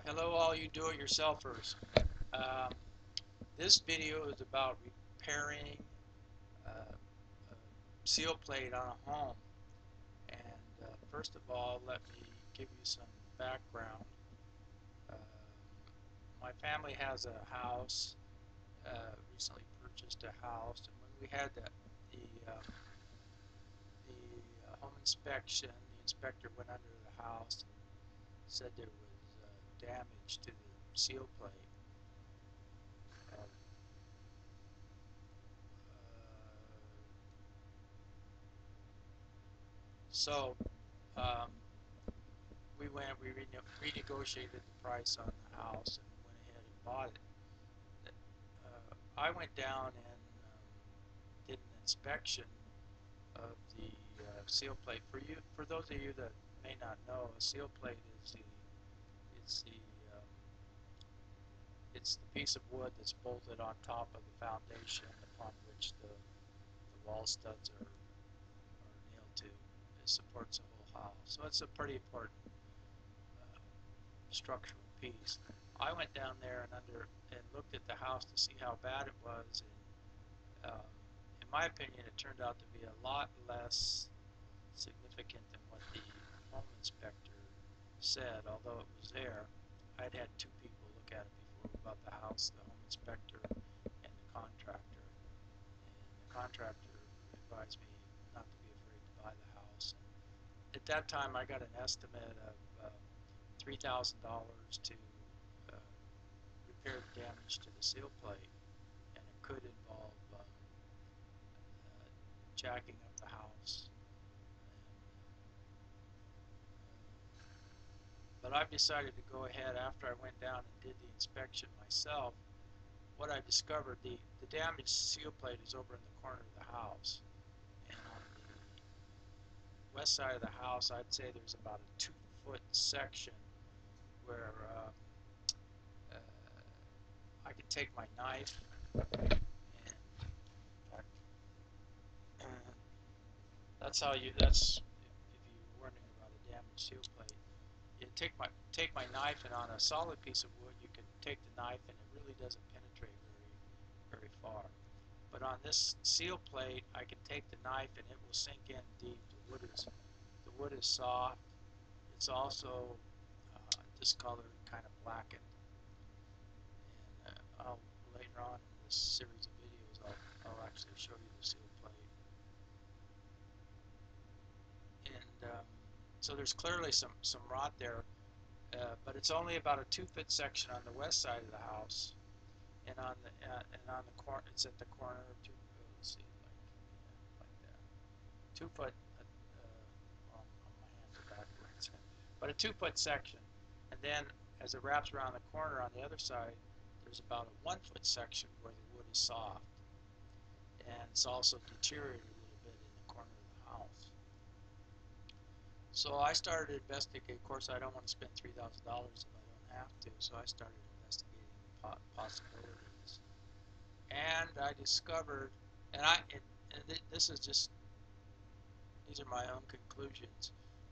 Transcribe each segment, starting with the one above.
Hello all you do-it-yourselfers. Um, this video is about repairing a seal plate on a home. And first of all, let me give you some background. Uh, my family has a house, recently purchased a house, and when we had the home inspection, the inspector went under the house and said there was damage to the seal plate. Uh, So um, we renegotiated the price on the house and went ahead and bought it. I went down and did an inspection of the seal plate. For those of you that may not know, a seal plate is it's the um, it's the piece of wood that's bolted on top of the foundation upon which the wall studs are nailed to. It supports the whole house. So it's a pretty important structural piece. I went down there and looked at the house to see how bad it was, and in my opinion, it turned out to be a lot less significant than what the home inspector said. Although it was there, I'd had two people look at it before we bought the house: the home inspector and the contractor. And the contractor advised me not to be afraid to buy the house. And at that time, I got an estimate of $3,000 to uh, repair the damage to the seal plate, and it could involve jacking up the house. But I've decided to go ahead after I went down and did the inspection myself. What I discovered, the damaged seal plate is over in the corner of the house, and on the west side of the house, I'd say there's about a 2-foot section where uh, I could take my knife and that's if you're wondering about a damaged seal plate. You take my knife, and on a solid piece of wood you can take the knife and it really doesn't penetrate very far. But on this seal plate I can take the knife and it will sink in deep. The wood is soft. It's also discolored, kind of blackened. And I'll later on in this series of videos I'll actually show you the seal plate. And so there's clearly some rot there, but it's only about a 2-foot section on the west side of the house, and on the corner, it's at the corner of two. Let's see, like that, 2 foot. Well, my hands are backwards, but a 2-foot section, and then as it wraps around the corner on the other side, there's about a 1-foot section where the wood is soft, and it's also deteriorated a little bit in the corner of the house. So I started to investigate. Of course, I don't want to spend $3,000 if I don't have to. So I started investigating possibilities, and I discovered, this is just, these are my own conclusions.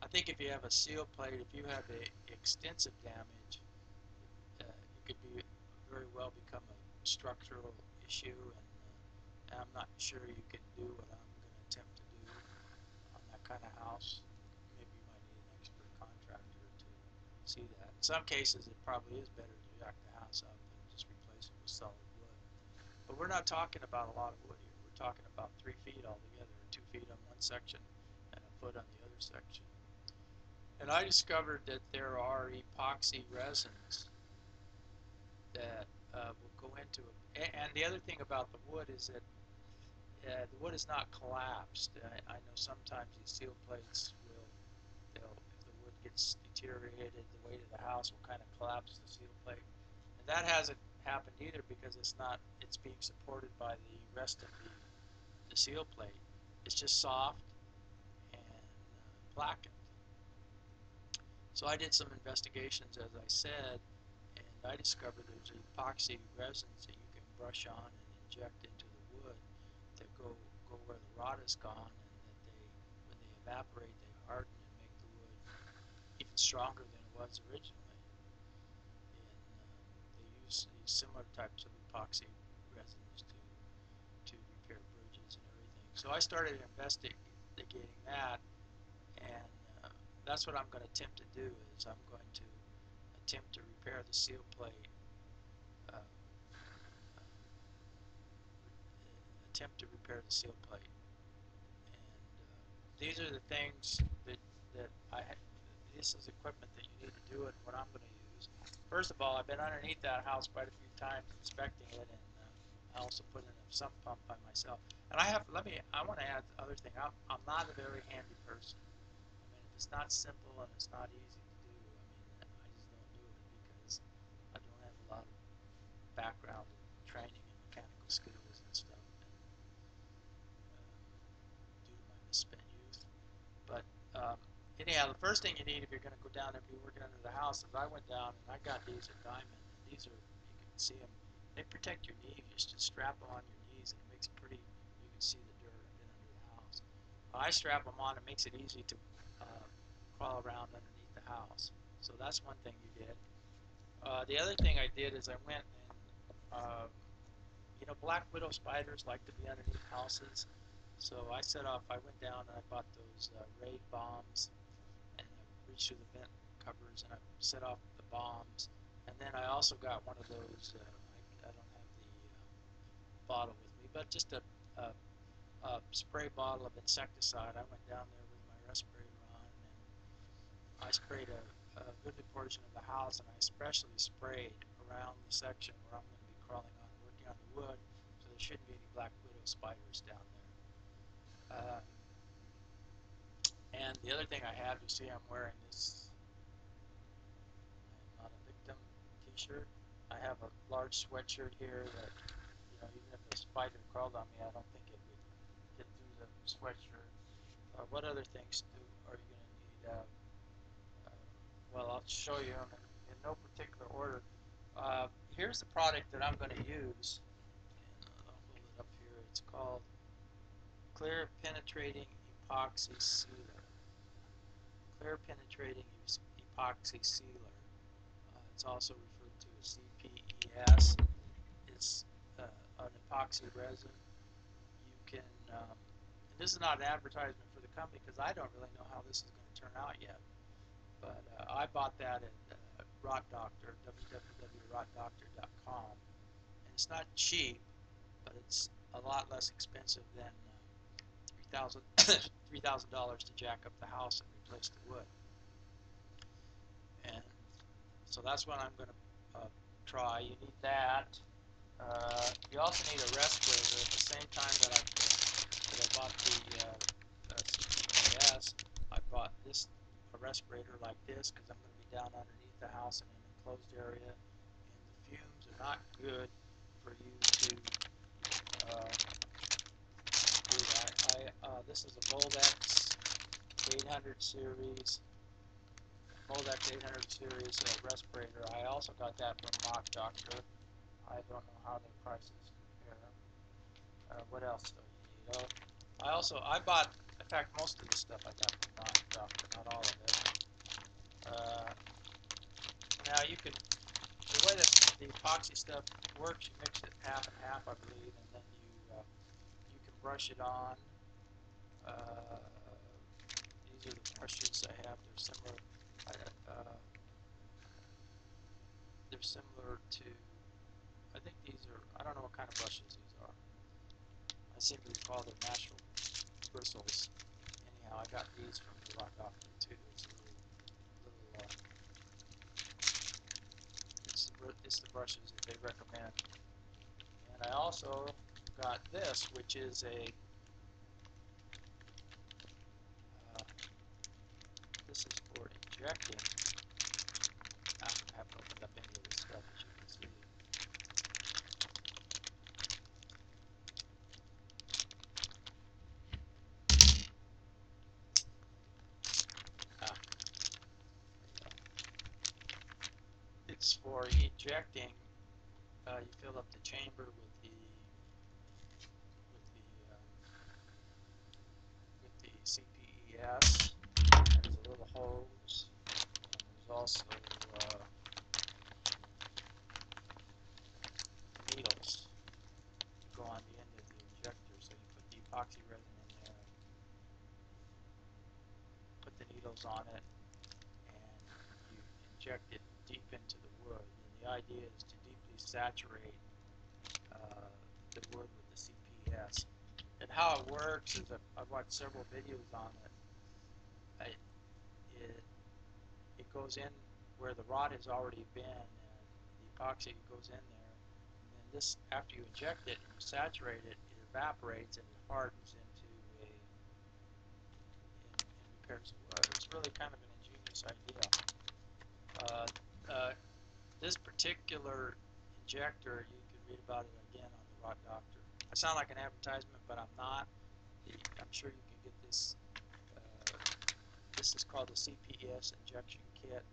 I think if you have a seal plate, if you have extensive damage, it could be very well become a structural issue, and I'm not sure you can do what I'm going to attempt to do on that kind of house. Maybe you might need an expert contractor to see that. In some cases, it probably is better to jack the house up and just replace it with solid wood. But we're not talking about a lot of wood here. We're talking about 3 feet altogether, 2 feet on one section and a foot on the other section. And I discovered that there are epoxy resins that will go into it. And the other thing about the wood is that the wood is not collapsed. I know sometimes these seal plates if the wood gets deteriorated, the weight of the house will kind of collapse the seal plate. And that hasn't happened either, because it's being supported by the rest of the seal plate. It's just soft and blackened. So I did some investigations, as I said, and I discovered there's epoxy resins that you can brush on and inject into the wood that go where the rot is gone, and that when they evaporate, they harden and make the wood even stronger than it was originally. use similar types of epoxy resins to repair bridges and everything. So I started investigating that, and that's what I'm going to attempt to do. Is I'm going to attempt to repair the seal plate, uh, attempt to repair the seal plate. And these are the things that this is equipment that you need to do it, and what I'm going to use. First of all, I've been underneath that house quite a few times inspecting it, and I also put in a sump pump by myself. And I want to add the other thing. I'm not a very handy person. I mean, if it's not simple and it's not easy to do, I mean, I just don't do it because I don't have a lot of background in training in mechanical skills and stuff, and due to my misspent youth. But anyhow, the first thing you need if you're going to go down and be working under the house is I went down and I got these at Diamond. And these are, you can see them, they protect your knee. You just strap them on your knees and it makes it pretty, you can see the dirt under the house. I strap them on, it makes it easy to crawl around underneath the house. So that's one thing you did. The other thing I did is I went and, black widow spiders like to be underneath houses. So I went down and I bought those raid bombs, and I reached through the vent covers and I set off the bombs. And then I also got one of those, I don't have the bottle with me, but just a spray bottle of insecticide. I went down there with my respirator on, and I sprayed a goodly portion of the house, and I especially sprayed around the section where I'm going to be crawling on and working on the wood, so there shouldn't be any black widow spiders down there. And the other thing I have, you see I'm wearing this I am not a victim t-shirt. I have a large sweatshirt here that, even if a spider crawled on me, I don't think it would get through the sweatshirt. What other things are you going to need? Well, I'll show you them in no particular order. Here's the product that I'm going to use. And I'll hold it up here. It's called Clear Penetrating Epoxy Sealer. Clear Penetrating Epoxy Sealer. It's also referred to as CPES. It's an epoxy resin. You can, and this is not an advertisement for the company because I don't really know how this is going to turn out yet. But I bought that at Rot Doctor, www.rotdoctor.com. And it's not cheap, but it's a lot less expensive than $3,000 to jack up the house and replace the wood. And so that's what I'm going to try. You need that. You also need a respirator. At the same time that I bought the CPS, I bought a respirator like this because I'm going to be down underneath the house in an enclosed area, and the fumes are not good for you to do that. This is a Moldex 800 series. Moldex 800 series respirator. I also got that from Mock Doctor. I don't know how their prices compare. What else do you need? I bought, in fact, most of the stuff I got from Mock Doctor, not all of it. Now the way that the epoxy stuff works, you mix it half and half, I believe, and then you can brush it on. These are the brushes I have. They're similar to, I think these are, I don't know what kind of brushes these are. I seem to recall they're natural bristles. Anyhow, I got these from the Rock Doctor too. It's the brushes that they recommend. And I also got this, which is this is for injecting. I haven't opened up any of this stuff, as you can see. It's for ejecting. You fill up the chamber with the CPES. There's a little hose. And there's also goes on it, and you inject it deep into the wood. And the idea is to deeply saturate the wood with the CPS. And how it works is I've watched several videos on it. It it goes in where the rod has already been, and the epoxy goes in there. And then this, after you inject it and you saturate it, it evaporates and it hardens into and repairs the wood. It's really kind of an ingenious idea. Uh, uh, this particular injector, you can read about it again on the Rod Doctor. I sound like an advertisement, but I'm not. I'm sure you can get this. Uh, this is called the CPS injection kit, and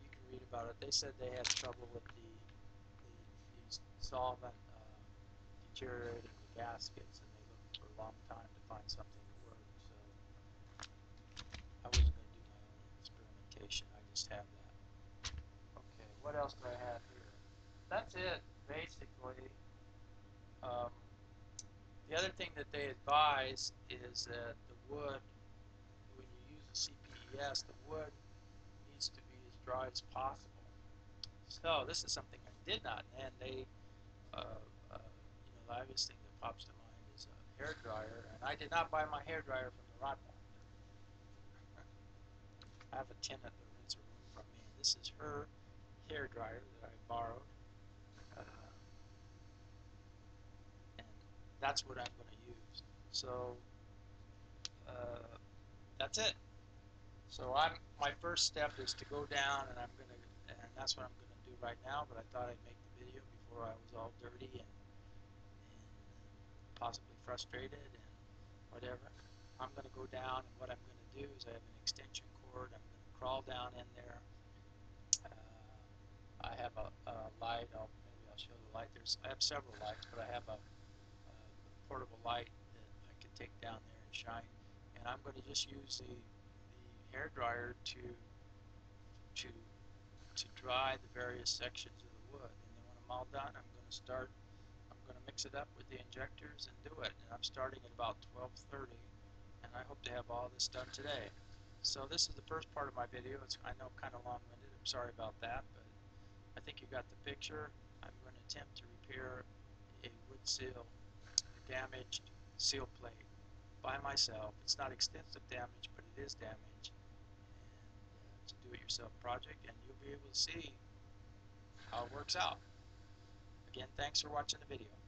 you can read about it. They said they had trouble with the solvent deteriorating the gaskets, and they looked for a long time to find something that worked. So I wasn't going to do my own experimentation. I just have that. Okay, what else do I have here? That's it, basically. Um, the other thing that they advise is that the wood, when you use a CPES, the wood needs to be as dry as possible. So this is something I did not, and they, the obvious thing that pops to mind is a hair dryer, and I did not buy my hair dryer from the Rod Doctor. I have a tenant that rents a room from me, and this is her hair dryer that I borrowed, uh, and that's what I'm going to use. So uh, that's it. So my first step is to go down, and that's what I'm going to do right now. But I thought I'd make the video before I was all dirty and possibly frustrated and whatever. I'm going to go down, and what I'm going to do is I have an extension cord. I'm going to crawl down in there. I have a light. Maybe I'll show the light. I have several lights, but I have a portable light that I can take down there and shine. And I'm going to just use the hair dryer to to dry the various sections of the wood. And then when I'm all done, I'm going to mix it up with the injectors and do it. And I'm starting at about 12:30, and I hope to have all this done today. So this is the first part of my video. It's, I know, kind of long-winded. I'm sorry about that, but I think you got the picture. I'm going to attempt to repair a wood sill, a damaged seal plate by myself. It's not extensive damage, but it is damage. And it's a do-it-yourself project, and you'll be able to see how it works out. Again, thanks for watching the video.